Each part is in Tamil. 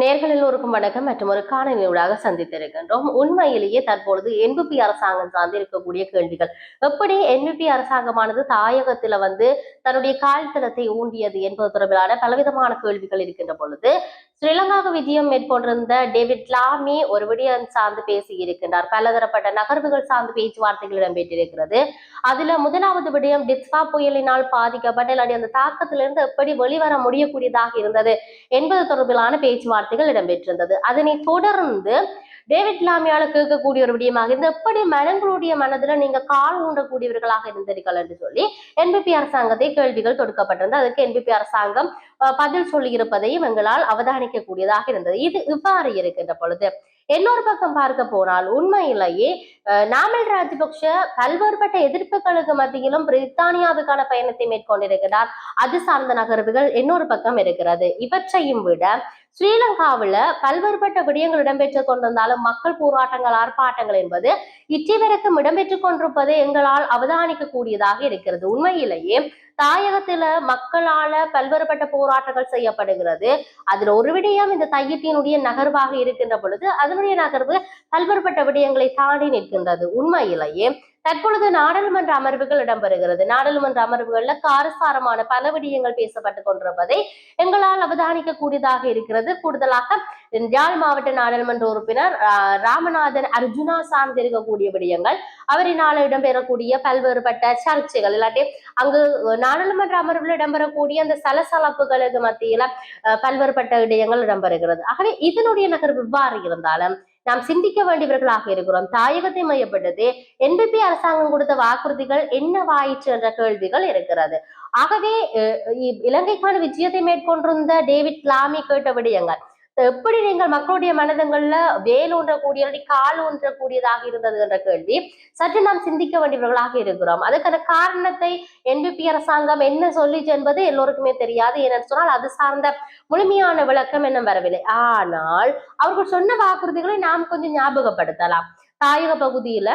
நேர்கள் எல்லோருக்கும் வணக்கம் மற்றும் ஒரு காணொலியூடாக சந்தித்திருக்கின்றோம். உண்மையிலேயே தற்பொழுது என்பிபி அரசாங்கம் சார்ந்து இருக்கக்கூடிய கேள்விகள், எப்படி என்பிபி அரசாங்கமானது தாயகத்துல தன்னுடைய கால்தளத்தை ஊண்டியது என்பது தொடர்பிலான பலவிதமான கேள்விகள் இருக்கின்ற பொழுது, ஸ்ரீலங்காவுக்கு விஜயம் மேற்கொண்டிருந்த டேவிட் லாமி ஒரு விடயம் சார்ந்து பேசி இருக்கின்றார். பலதரப்பட்ட நகர்வுகள் சார்ந்து பேச்சுவார்த்தைகள் இடம்பெற்றிருக்கிறது. அதுல முதலாவது விடயம், டிஸ்வா புயலினால் பாதிக்கப்பட்ட அந்த தாக்கத்திலிருந்து எப்படி வெளிவர முடியக்கூடியதாக இருந்தது என்பது தொடர்பிலான பேச்சுவார்த்தைகள் இடம்பெற்றிருந்தது. அதனை தொடர்ந்து டேவிட் லாமியால கேட்கக்கூடிய ஒரு விடயமாக இருந்து, எப்படி மனங்களுடைய மனதுல நீங்க கால் ஊன்றக்கூடியவர்களாக இருந்தீர்கள் என்று சொல்லி என்பிபி அரசாங்கத்தை கேள்விகள் தொடுக்கப்பட்டிருந்தது. அதுக்கு என்பிபி அரசாங்கம் பதில் சொல்லி இருப்பதையும் எங்களால் அவதானிக்க கூடியதாக இருந்தது. இது இவ்வாறு இருக்கின்ற பொழுது, இன்னொரு பக்கம் பார்க்க போனால் உண்மையிலேயே நாமல் ராஜபக்ஷ பல்வேறுபட்ட எதிர்ப்புகளுக்கு மத்தியிலும் பிரித்தானியாவுக்கான பயணத்தை மேற்கொண்டிருக்கிறார். அது சார்ந்த நகர்வுகள் இன்னொரு பக்கம் இருக்கிறது. இவற்றையும் விட ஸ்ரீலங்காவில பல்வேறுபட்ட விடயங்கள் இடம்பெற்றுக் கொண்டிருந்தாலும் மக்கள் போராட்டங்கள், ஆர்ப்பாட்டங்கள் என்பது இற்றிவரைக்கும் இடம்பெற்றுக் கொண்டிருப்பதை எங்களால் அவதானிக்க கூடியதாக இருக்கிறது. உண்மையிலேயே தாயகத்தில மக்களால பல்வேறுபட்ட போராட்டங்கள் செய்யப்படுகிறது. அதுல ஒரு விடயம் இந்த தையத்தினுடைய நகர்வாக இருக்கின்ற பொழுது, அதனுடைய நகர்வு பல்வேறுபட்ட விடயங்களை தாண்டி நிற்கின்றது. உண்மையிலேயே தற்பொழுது நாடாளுமன்ற அமர்வுகள் இடம்பெறுகிறது. நாடாளுமன்ற அமர்வுகள்ல காரசாரமான பல விடயங்கள் பேசப்பட்டுக் கொண்டிருப்பதை எங்களால் அவதானிக்க கூடியதாக இருக்கிறது. கூடுதலாக யாழ் மாவட்ட நாடாளுமன்ற உறுப்பினர் ராமநாதன் அர்ஜுனா சார்ந்து இருக்கக்கூடிய விடயங்கள், அவரினால் இடம்பெறக்கூடிய பல்வேறுபட்ட சர்ச்சைகள், இல்லாட்டி அங்கு நாடாளுமன்ற அமர்வில் இடம்பெறக்கூடிய அந்த சலசலப்புகளுக்கு மத்தியில பல்வேறுபட்ட விடயங்கள் இடம்பெறுகிறது. ஆகவே இதனுடைய நகர்வு இவ்வாறு இருந்தாலும் நாம் சிந்திக்க வேண்டியவர்களாக இருக்கிறோம். தாயகத்தை மையப்பட்டது என்பிபி அரசாங்கம் கொடுத்த வாக்குறுதிகள் என்னவாயிற்று என்ற கேள்விகள் இருக்கிறது. ஆகவே இலங்கைக்கான விஜயத்தை மேற்கொண்டிருந்த டேவிட் லாமி கேட்ட விடயங்கள், எப்படி நீங்கள் மக்களுடைய மனதங்கள்ல வேல் ஊன்றக்கூடிய கால் ஊன்றக்கூடியதாக இருந்தது என்ற கேள்வி சற்று நாம் சிந்திக்க வேண்டியவர்களாக இருக்கிறோம். அதுக்கான காரணத்தை என்பிபி அரசாங்கம் என்ன சொல்லிச்சு என்பது எல்லோருக்குமே தெரியாது. ஏன்னு சொன்னால் அது சார்ந்த முழுமையான விளக்கம் என்ன வரவில்லை. ஆனால் அவர்கள் சொன்ன வாக்குறுதிகளை நாம் கொஞ்சம் ஞாபகப்படுத்தலாம். தாயக பகுதியில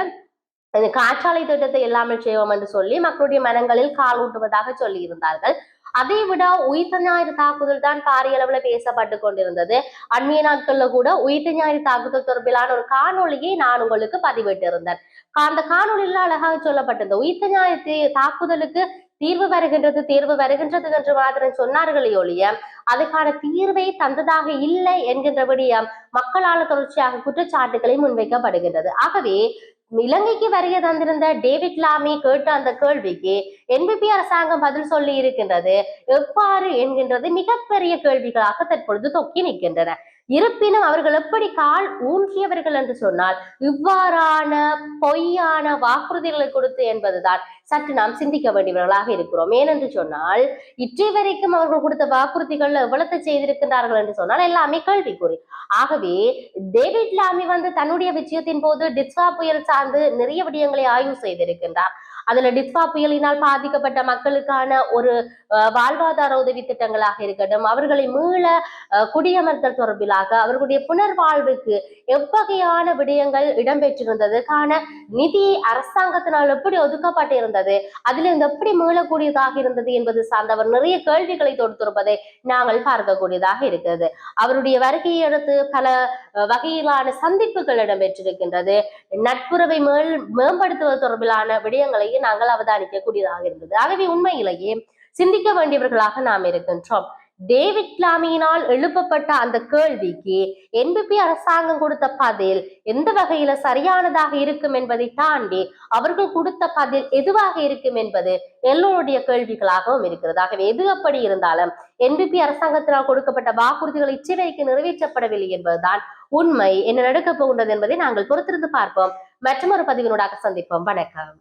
காற்றாலை திட்டத்தை எல்லாமே செய்வோம் என்று சொல்லி மக்களுடைய மனங்களில் கால் ஊட்டுவதாக சொல்லி இருந்தார்கள். அதை விட உயிர்த்த ஞாயிறு தாக்குதல் தான் பாரிய அளவுல பேசப்பட்டு கொண்டிருந்தது. அண்மைய நாட்கள்ல கூட உயிர்த்த ஞாயிறு தாக்குதல் தொடர்பிலான ஒரு காணொலியை நான் உங்களுக்கு பதிவிட்டு இருந்தேன். அந்த காணொலியில அழகாக சொல்லப்பட்டிருந்த உயிர்த்த ஞாயிறு தாக்குதலுக்கு தீர்வு வருகின்றது என்று மாத்திரம் சொன்னார்களே ஒழிய அதுக்கான தீர்வை தந்ததாக இல்லை என்கின்றபடியா மக்களால் தொடர்ச்சியாக குற்றச்சாட்டுகளை முன்வைக்கப்படுகின்றது. ஆகவே இலங்கைக்கு வருகை தந்திருந்த டேவிட் லாமி கேட்ட அந்த கேள்விக்கு என்பிபி அரசாங்கம் பதில் சொல்லி இருக்கின்றது எவ்வாறு என்கின்றது மிகப்பெரிய கேள்விகளாக தற்பொழுது தொக்கி நிற்கின்றன. இருப்பினும் அவர்கள் எப்படி கால் ஊன்றியவர்கள் என்று சொன்னால் இவ்வாறான பொய்யான வாக்குறுதிகளை கொடுத்து என்பதுதான் சற்று நாம் சிந்திக்க வேண்டியவர்களாக இருக்கிறோம். ஏனென்று சொன்னால் இற்றை வரைக்கும் அவர்கள் கொடுத்த வாக்குறுதிகள் எவ்வளவு செய்திருக்கின்றார்கள் என்று சொன்னால் எல்லாமே கேள்விக்குறி. ஆகவே டேவிட் லாமி தன்னுடைய விஜயத்தின் போது டிஸ்வா புயல் சார்ந்து நிறைய விடயங்களை ஆய்வு செய்திருக்கின்றார். அதுல டிஸ்வா புயலினால் பாதிக்கப்பட்ட மக்களுக்கான ஒரு வாழ்வாதார உதவி திட்டங்களாக இருக்கட்டும், அவர்களை மீள குடியமர்த்தல் தொடர்பிலாக அவர்களுடைய புனர்வாழ்வுக்கு எவ்வகையான விடயங்கள் இடம்பெற்றிருந்ததுக்கான நிதி அரசாங்கத்தினால் எப்படி ஒதுக்கப்பட்டு இருந்தது, அதில் இருந்து எப்படி மீளக்கூடியதாக இருந்தது என்பது சார்ந்த அவர் நிறைய கேள்விகளை தொடுத்திருப்பதை நாங்கள் பார்க்கக்கூடியதாக இருக்கிறது. அவருடைய வருகையை அடுத்து பல வகையிலான சந்திப்புகள் இடம்பெற்றிருக்கின்றது. நட்புறவை மேம்படுத்துவது தொடர்பிலான விடயங்களையும் நாங்கள் அவதானிக்க கூடியதாக இருந்தது. ஆகவே உண்மையிலேயே சிந்திக்க வேண்டியவர்களாக நாம் இருக்கின்றோம். டேவிட் லாமியினால் எழுப்பப்பட்ட அந்த கேள்விக்கு என்பிபி அரசாங்கம் கொடுத்த பதில் எந்த வகையில சரியானதாக இருக்கும் என்பதை தாண்டி அவர்கள் கொடுத்த பதில் எதுவாக இருக்கும் என்பது எல்லோருடைய கேள்விகளாகவும் இருக்கிறது. ஆகவே எது அப்படி இருந்தாலும் என்பிபி அரசாங்கத்தினால் கொடுக்கப்பட்ட வாக்குறுதிகள் இச்சைக்கு நிறைவேற்றப்படவில்லை என்பதுதான் உண்மை. என்ன நடக்கப் போகின்றது என்பதை நாங்கள் பொறுத்திருந்து பார்ப்போம். மற்றொரு பதிவினூடாக சந்திப்போம். வணக்கம்.